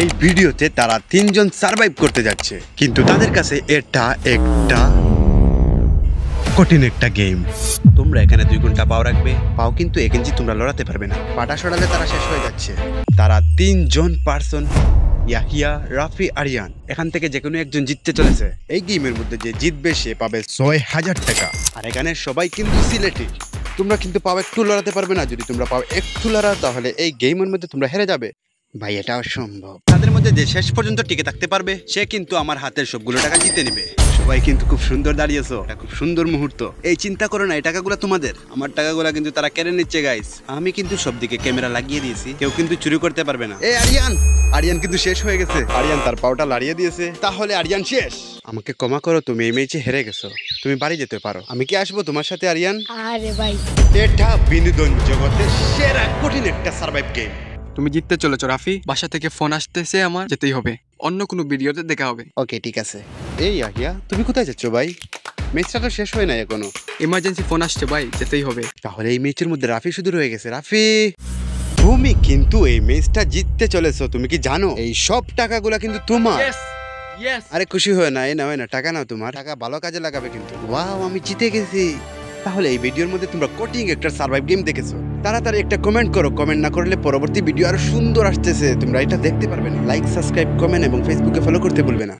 এই ভিডিওতে তারা তিনজন সার্ভাইভ করতে যাচ্ছে, কিন্তু তাদের কাছে এটা একটা কঠিন একটা গেম। তোমরা এখানে 2 ঘন্টা পাও রাখবে, পাও কিন্তু 1 ইঞ্চি তোমরা লড়াতে পারবে না। পাটা সরালে তারা শেষ হয়ে যাচ্ছে। তারা 3 জন পার্সন, ইয়াহিয়া, রাফি, আরিয়ান। এখান থেকে যে কোনো একজন জিততে চলেছে। এই গেমের মধ্যে যে জিতবে সে পাবে 6000 টাকা। আর এখানে সবাই কিন্তু সিলেটি। তোমরা কিন্তু পাও একটু লড়াতে পারবে না। যদি তোমরা পাও একটু লড়া, তাহলে এই গেমের মধ্যে তোমরা হেরে যাবে। ভাই, এটা অসম্ভব। তাদের মধ্যে যে শেষ পর্যন্ত টিকে থাকতে পারবে সে কিন্তু আমার হাতের সবগুলো টাকা জিতে নেবে। সবাই কিন্তু খুব সুন্দর দাঁড়িয়েছো, এটা খুব সুন্দর মুহূর্ত। এই চিন্তা করো না, এই টাকাগুলো তোমাদের। আমার টাকাগুলো কিন্তু তারা কেড়ে নিচ্ছে গাইস। আমি কিন্তু সব দিকে ক্যামেরা লাগিয়ে দিয়েছি, কেউ কিন্তু চুরি করতে পারবে না। এই আরিয়ান কিন্তু শেষ হয়ে গেছে। আরিয়ান তার পাওটা লাড়িয়ে দিয়েছে, তাহলে আরিয়ান শেষ। আমাকে ক্ষমা করো, তুমি এই ম্যাচে হেরে গেছো। তুমি বাড়ি যেতে পারো। আমি কি আসবো তোমার সাথে আরিয়ান? আরে ভাই, এটা বিনোদন জগতের সেরা কঠিন একটা সার্ভাইভ গেম। তুমি জিততে চলেছো রাফি। বাসা থেকে ফোন আসতেছে, আমার যেতেই হবে। অন্য কোনো ভিডিওতে দেখা হবে। ওকে, ঠিক আছে। এই ইয়াহিয়া, তুমি কোথায় যাচ্ছ ভাই? ম্যাচটা তো শেষ হয় না এখনো। ইমার্জেন্সি ফোন আসছে ভাই, যেতেই হবে। তাহলে এই ম্যাচের মধ্যে রাফি শুধু রয়ে গেছে। রাফি, তুমি কিন্তু এই ম্যাচটা জিততে চলেছো। তুমি কি জানো এই সব টাকাগুলা কিন্তু তোমার? আরে খুশি হয় না, হয় না, টাকা নাও। তোমার টাকা ভালো কাজে লাগাবে কিন্তু। ওয়াও, আমি জিতে গেছি। তাহলে এই ভিডিওর মধ্যে তোমরা কঠিন একটা সার্ভাইভ গেম দেখেছো। তাড়াতাড়ি একটা কমেন্ট করো। কমেন্ট না করলে পরবর্তী ভিডিও আরো সুন্দর আসতেছে, তোমরা এটা দেখতে পারবে না। লাইক, সাবস্ক্রাইব, কমেন্ট এবং ফেসবুকে ফলো করতে ভুলবে না।